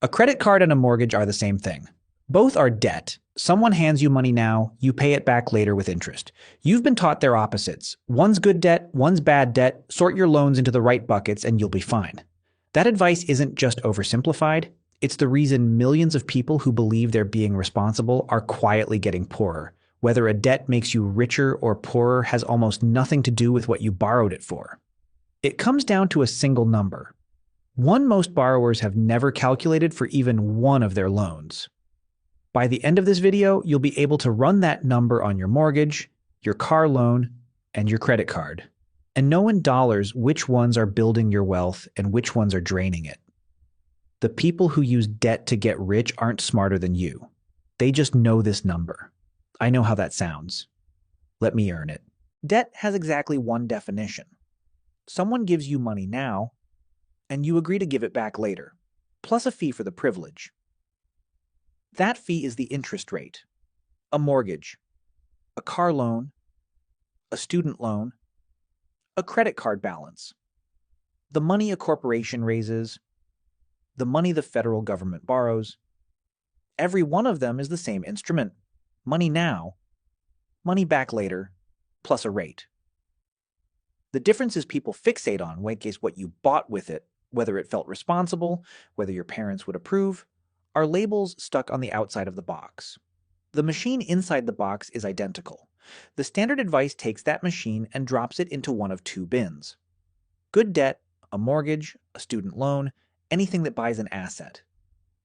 A credit card and a mortgage are the same thing. Both are debt. Someone hands you money now, you pay it back later with interest. You've been taught they're opposites. One's good debt, one's bad debt. Sort your loans into the right buckets and you'll be fine. That advice isn't just oversimplified, it's the reason millions of people who believe they're being responsible are quietly getting poorer. Whether a debt makes you richer or poorer has almost nothing to do with what you borrowed it for. It comes down to a single number. One most borrowers have never calculated for even one of their loans. By the end of this video, you'll be able to run that number on your mortgage, your car loan, and your credit card, and know in dollars which ones are building your wealth and which ones are draining it. The people who use debt to get rich aren't smarter than you. They just know this number. I know how that sounds. Let me earn it. Debt has exactly one definition. Someone gives you money now, and you agree to give it back later, plus a fee for the privilege. That fee is the interest rate. A mortgage, a car loan, a student loan, a credit card balance, the money a corporation raises, the money the federal government borrows. Every one of them is the same instrument. Money now, money back later, plus a rate. The difference is people fixate on what you bought with it, whether it felt responsible, whether your parents would approve, are labels stuck on the outside of the box. The machine inside the box is identical. The standard advice takes that machine and drops it into one of two bins. Good debt, a mortgage, a student loan, anything that buys an asset.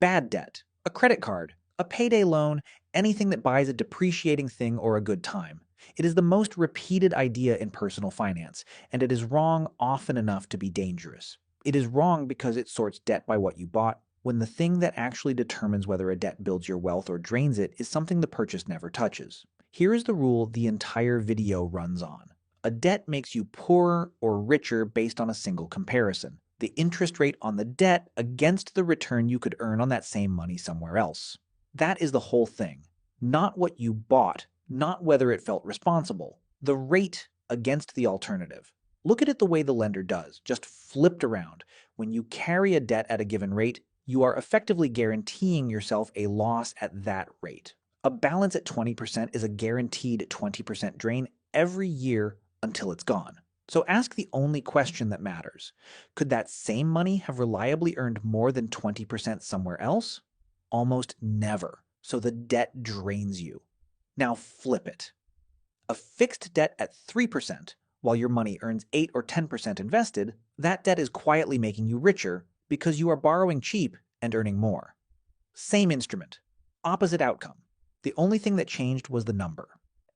Bad debt, a credit card, a payday loan, anything that buys a depreciating thing or a good time. It is the most repeated idea in personal finance, and it is wrong often enough to be dangerous. It is wrong because it sorts debt by what you bought, when the thing that actually determines whether a debt builds your wealth or drains it is something the purchase never touches. Here is the rule the entire video runs on. A debt makes you poorer or richer based on a single comparison: the interest rate on the debt against the return you could earn on that same money somewhere else. That is the whole thing. Not what you bought, not whether it felt responsible. The rate against the alternative. Look at it the way the lender does, just flipped around. When you carry a debt at a given rate, you are effectively guaranteeing yourself a loss at that rate. A balance at 20% is a guaranteed 20% drain every year until it's gone. So ask the only question that matters. Could that same money have reliably earned more than 20% somewhere else? Almost never. So the debt drains you. Now flip it. A fixed debt at 3%, while your money earns 8 or 10% invested, that debt is quietly making you richer because you are borrowing cheap and earning more. Same instrument, opposite outcome. The only thing that changed was the number.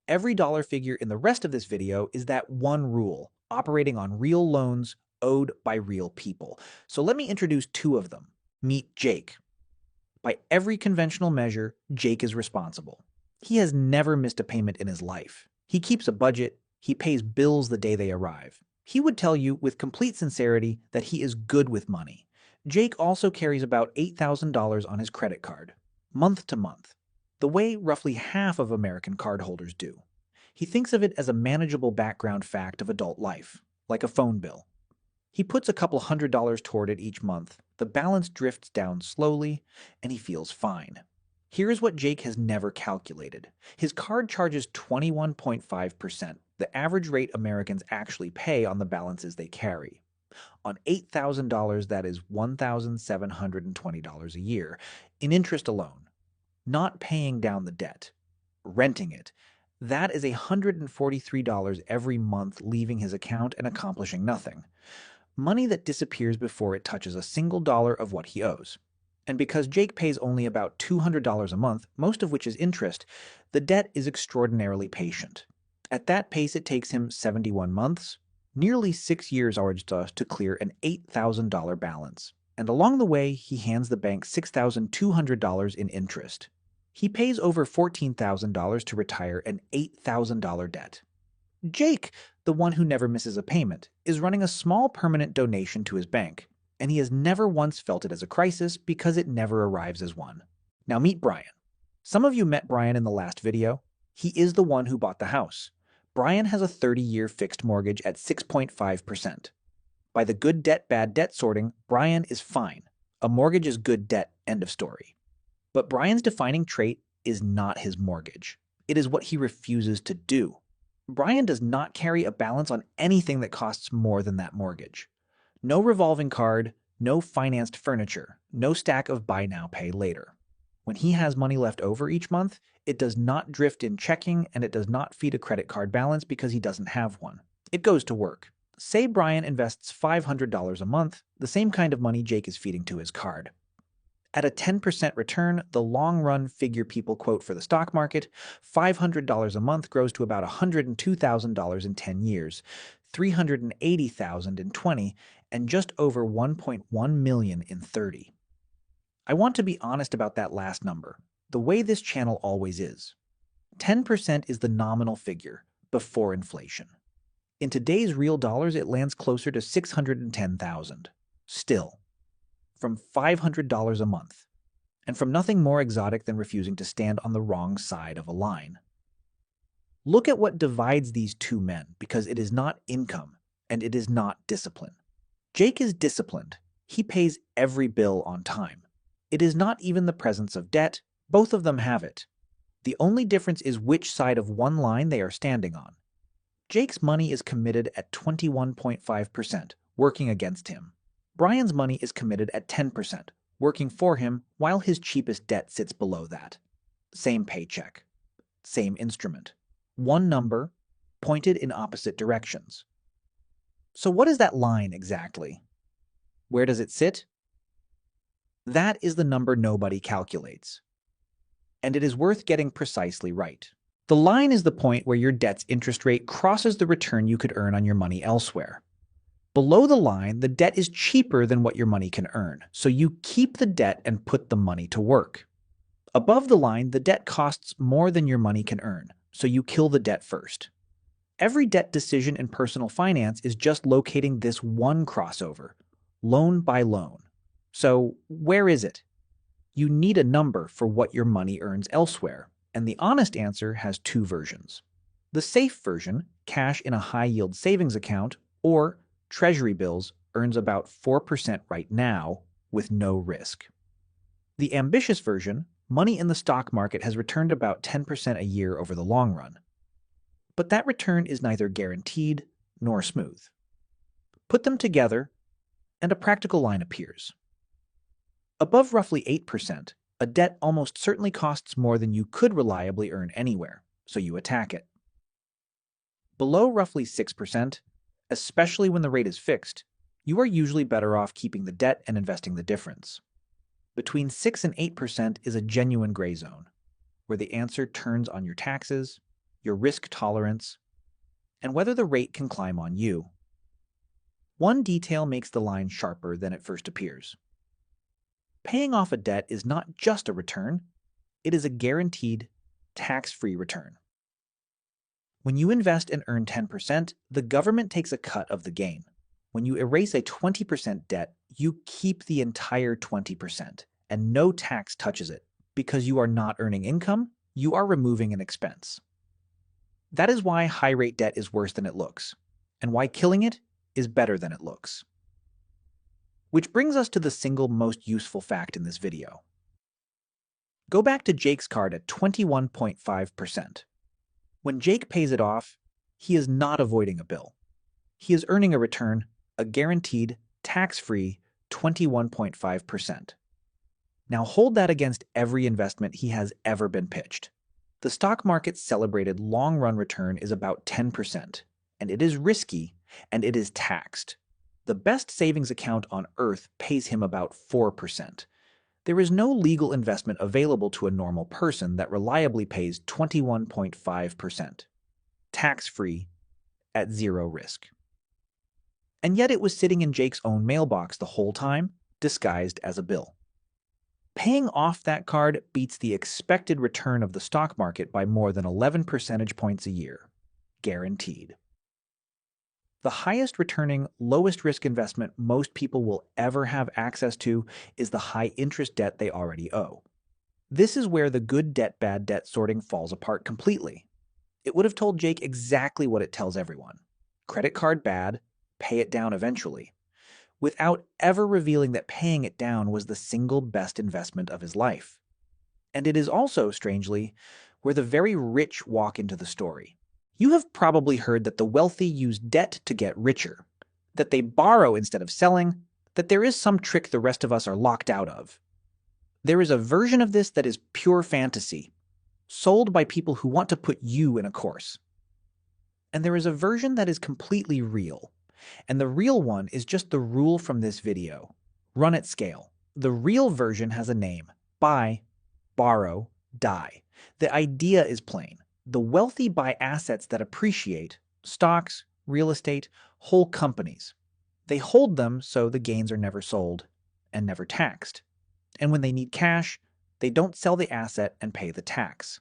Every dollar figure in the rest of this video is that one rule, operating on real loans owed by real people. So let me introduce two of them. Meet Jake. By every conventional measure, Jake is responsible. He has never missed a payment in his life. He keeps a budget. He pays bills the day they arrive. He would tell you with complete sincerity that he is good with money. Jake also carries about $8,000 on his credit card, month to month, the way roughly half of American cardholders do. He thinks of it as a manageable background fact of adult life, like a phone bill. He puts a couple $100s toward it each month, the balance drifts down slowly, and he feels fine. Here's what Jake has never calculated. His card charges 21.5%, the average rate Americans actually pay on the balances they carry. On $8,000, that is $1,720 a year, in interest alone. Not paying down the debt, renting it. That is $143 every month leaving his account and accomplishing nothing. Money that disappears before it touches a single dollar of what he owes. And because Jake pays only about $200 a month, most of which is interest, the debt is extraordinarily patient. At that pace, it takes him 71 months, nearly 6 years to clear an $8,000 balance. And along the way, he hands the bank $6,200 in interest. He pays over $14,000 to retire an $8,000 debt. Jake, the one who never misses a payment, is running a small permanent donation to his bank, and he has never once felt it as a crisis because it never arrives as one. Now meet Brian. Some of you met Brian in the last video. He is the one who bought the house. Brian has a 30-year fixed mortgage at 6.5%. By the good debt, bad debt sorting, Brian is fine. A mortgage is good debt, end of story. But Brian's defining trait is not his mortgage. It is what he refuses to do. Brian does not carry a balance on anything that costs more than that mortgage. No revolving card, no financed furniture, no stack of buy now, pay later. When he has money left over each month, it does not drift in checking and it does not feed a credit card balance because he doesn't have one. It goes to work. Say Brian invests $500 a month, the same kind of money Jake is feeding to his card. At a 10% return, the long-run figure people quote for the stock market, $500 a month grows to about $102,000 in 10 years, $380,000 in 20, and just over $1.1 million in 30. I want to be honest about that last number, the way this channel always is. 10% is the nominal figure, before inflation. In today's real dollars, it lands closer to $610,000. Still, from $500 a month, and from nothing more exotic than refusing to stand on the wrong side of a line. Look at what divides these two men, because it is not income, and it is not discipline. Jake is disciplined. He pays every bill on time. It is not even the presence of debt. Both of them have it. The only difference is which side of one line they are standing on. Jake's money is committed at 21.5%, working against him. Brian's money is committed at 10%, working for him, while his cheapest debt sits below that. Same paycheck. Same instrument. One number, pointed in opposite directions. So what is that line exactly? Where does it sit? That is the number nobody calculates. And it is worth getting precisely right. The line is the point where your debt's interest rate crosses the return you could earn on your money elsewhere. Below the line, the debt is cheaper than what your money can earn, so you keep the debt and put the money to work. Above the line, the debt costs more than your money can earn, so you kill the debt first. Every debt decision in personal finance is just locating this one crossover, loan by loan. So where is it? You need a number for what your money earns elsewhere, and the honest answer has two versions. The safe version, cash in a high-yield savings account, or Treasury bills, earns about 4% right now with no risk. The ambitious version, money in the stock market, has returned about 10% a year over the long run. But that return is neither guaranteed nor smooth. Put them together, and a practical line appears. Above roughly 8%, a debt almost certainly costs more than you could reliably earn anywhere, so you attack it. Below roughly 6%, especially when the rate is fixed, you are usually better off keeping the debt and investing the difference. Between 6 and 8% is a genuine gray zone, where the answer turns on your taxes, your risk tolerance, and whether the rate can climb on you. One detail makes the line sharper than it first appears. Paying off a debt is not just a return, it is a guaranteed, tax-free return. When you invest and earn 10%, the government takes a cut of the gain. When you erase a 20% debt, you keep the entire 20%, and no tax touches it. Because you are not earning income, you are removing an expense. That is why high-rate debt is worse than it looks, and why killing it is better than it looks. Which brings us to the single most useful fact in this video. Go back to Jake's card at 21.5%. When Jake pays it off, he is not avoiding a bill. He is earning a return, a guaranteed, tax-free 21.5%. Now hold that against every investment he has ever been pitched. The stock market's celebrated long-run return is about 10%, and it is risky, and it is taxed. The best savings account on earth pays him about 4%. There is no legal investment available to a normal person that reliably pays 21.5%, tax-free, at zero risk. And yet it was sitting in Jake's own mailbox the whole time, disguised as a bill. Paying off that card beats the expected return of the stock market by more than 11 percentage points a year, guaranteed. The highest returning, lowest risk investment most people will ever have access to is the high interest debt they already owe. This is where the good debt, bad debt sorting falls apart completely. It would have told Jake exactly what it tells everyone. Credit card bad, pay it down eventually. without ever revealing that paying it down was the single best investment of his life. And it is also, strangely, where the very rich walk into the story. You have probably heard that the wealthy use debt to get richer, that they borrow instead of selling, that there is some trick the rest of us are locked out of. There is a version of this that is pure fantasy, sold by people who want to put you in a course. And there is a version that is completely real. And the real one is just the rule from this video. Run at scale. The real version has a name. Buy, borrow, die. The idea is plain. The wealthy buy assets that appreciate, stocks, real estate, whole companies. They hold them so the gains are never sold and never taxed. And when they need cash, they don't sell the asset and pay the tax.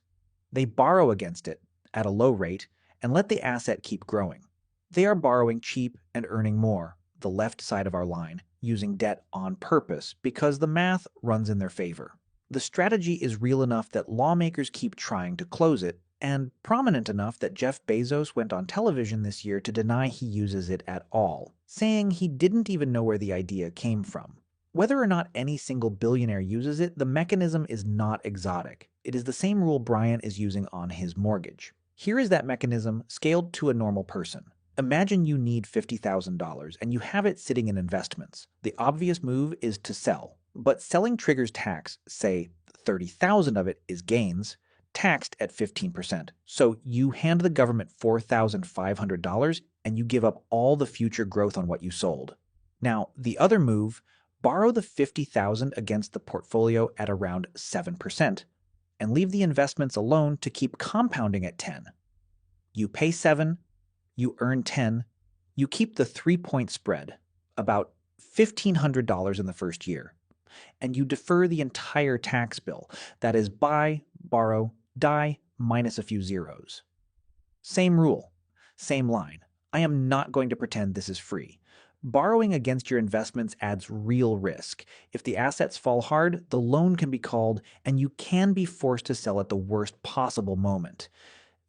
They borrow against it at a low rate and let the asset keep growing. They are borrowing cheap and earning more, the left side of our line, using debt on purpose because the math runs in their favor. The strategy is real enough that lawmakers keep trying to close it, and prominent enough that Jeff Bezos went on television this year to deny he uses it at all, saying he didn't even know where the idea came from. Whether or not any single billionaire uses it, the mechanism is not exotic. It is the same rule Brian is using on his mortgage. Here is that mechanism scaled to a normal person. Imagine you need $50,000 and you have it sitting in investments. The obvious move is to sell, but selling triggers tax. Say 30,000 of it is gains, taxed at 15%. So you hand the government $4,500 and you give up all the future growth on what you sold. Now, the other move, borrow the $50,000 against the portfolio at around 7% and leave the investments alone to keep compounding at 10. You pay 7, you earn 10, you keep the 3-point spread, about $1,500 in the first year, and you defer the entire tax bill, that is buy, borrow, die, minus a few zeros. Same rule, same line. I am not going to pretend this is free. Borrowing against your investments adds real risk. If the assets fall hard, the loan can be called, and you can be forced to sell at the worst possible moment.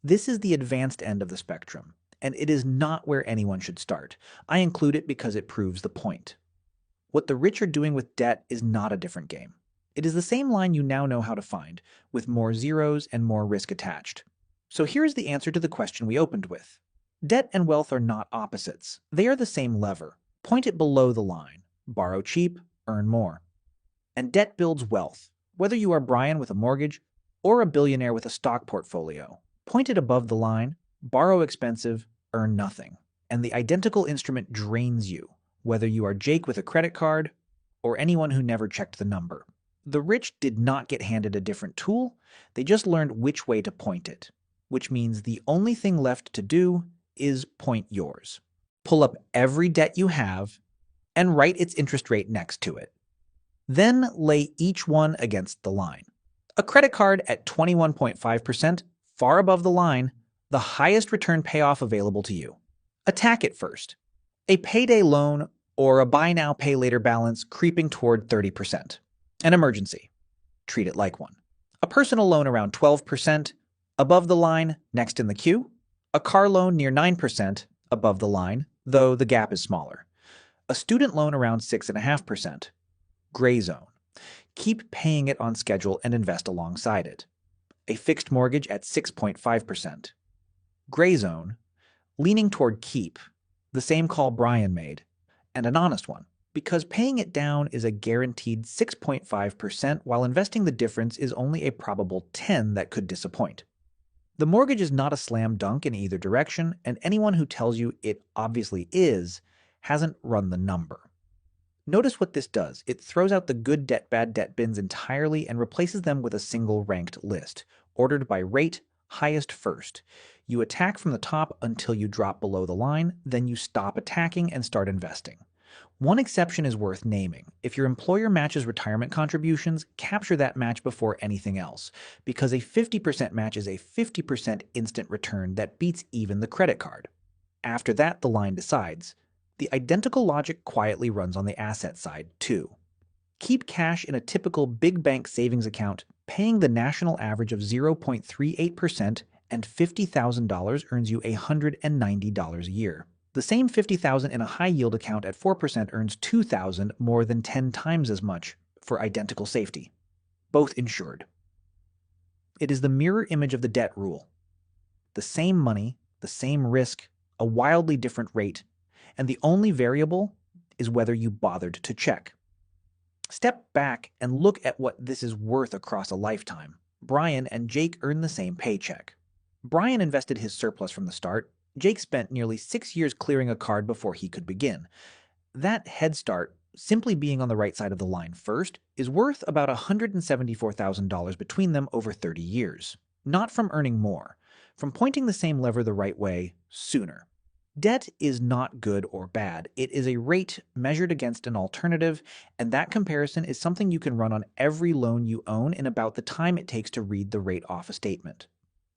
This is the advanced end of the spectrum, and it is not where anyone should start. I include it because it proves the point. What the rich are doing with debt is not a different game. It is the same line you now know how to find, with more zeros and more risk attached. So here's the answer to the question we opened with. Debt and wealth are not opposites. They are the same lever. Point it below the line. Borrow cheap, earn more. And debt builds wealth, whether you are Brian with a mortgage or a billionaire with a stock portfolio. Point it above the line, borrow expensive, earn nothing. And the identical instrument drains you, whether you are Jake with a credit card or anyone who never checked the number. The rich did not get handed a different tool, they just learned which way to point it, which means the only thing left to do is point yours. Pull up every debt you have and write its interest rate next to it. Then lay each one against the line. A credit card at 21.5%, far above the line, the highest return payoff available to you. Attack it first. A payday loan or a buy now, pay later balance creeping toward 30%. An emergency. Treat it like one. A personal loan around 12%, above the line, next in the queue. A car loan near 9%, above the line, though the gap is smaller. A student loan around 6.5%. Gray zone. Keep paying it on schedule and invest alongside it. A fixed mortgage at 6.5%. Gray zone. Leaning toward keep, the same call Brian made, and an honest one, because paying it down is a guaranteed 6.5% while investing the difference is only a probable 10 that could disappoint. The mortgage is not a slam dunk in either direction, and anyone who tells you it obviously is hasn't run the number. Notice what this does. It throws out the good debt, bad debt bins entirely and replaces them with a single ranked list, ordered by rate, highest first. You attack from the top until you drop below the line, then you stop attacking and start investing. One exception is worth naming. If your employer matches retirement contributions, capture that match before anything else, because a 50% match is a 50% instant return that beats even the credit card. After that, the line decides. The identical logic quietly runs on the asset side, too. Keep cash in a typical big bank savings account, paying the national average of 0.38%, and $50,000 earns you $190 a year. The same 50,000 in a high-yield account at 4% earns 2,000 more than 10 times as much for identical safety, both insured. It is the mirror image of the debt rule. The same money, the same risk, a wildly different rate, and the only variable is whether you bothered to check. Step back and look at what this is worth across a lifetime. Brian and Jake earn the same paycheck. Brian invested his surplus from the start. Jake spent nearly 6 years clearing a card before he could begin. That head start, simply being on the right side of the line first, is worth about $174,000 between them over 30 years. Not from earning more, from pointing the same lever the right way sooner. Debt is not good or bad. It is a rate measured against an alternative, and that comparison is something you can run on every loan you own in about the time it takes to read the rate off a statement.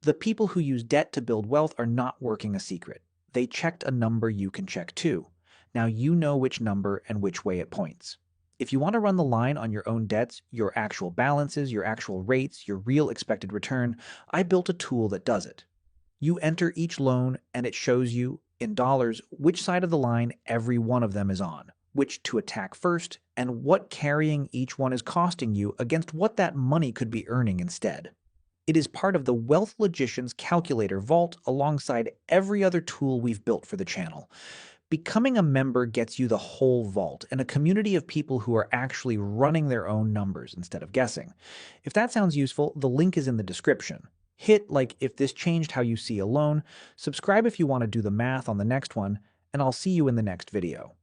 The people who use debt to build wealth are not working a secret. They checked a number you can check too. Now you know which number and which way it points. If you want to run the line on your own debts, your actual balances, your actual rates, your real expected return, I built a tool that does it. You enter each loan and it shows you, in dollars, which side of the line every one of them is on, which to attack first, and what carrying each one is costing you against what that money could be earning instead. It is part of the Wealth Logician's calculator vault alongside every other tool we've built for the channel. Becoming a member gets you the whole vault and a community of people who are actually running their own numbers instead of guessing. If that sounds useful, the link is in the description. Hit like if this changed how you see a loan, subscribe if you want to do the math on the next one, and I'll see you in the next video.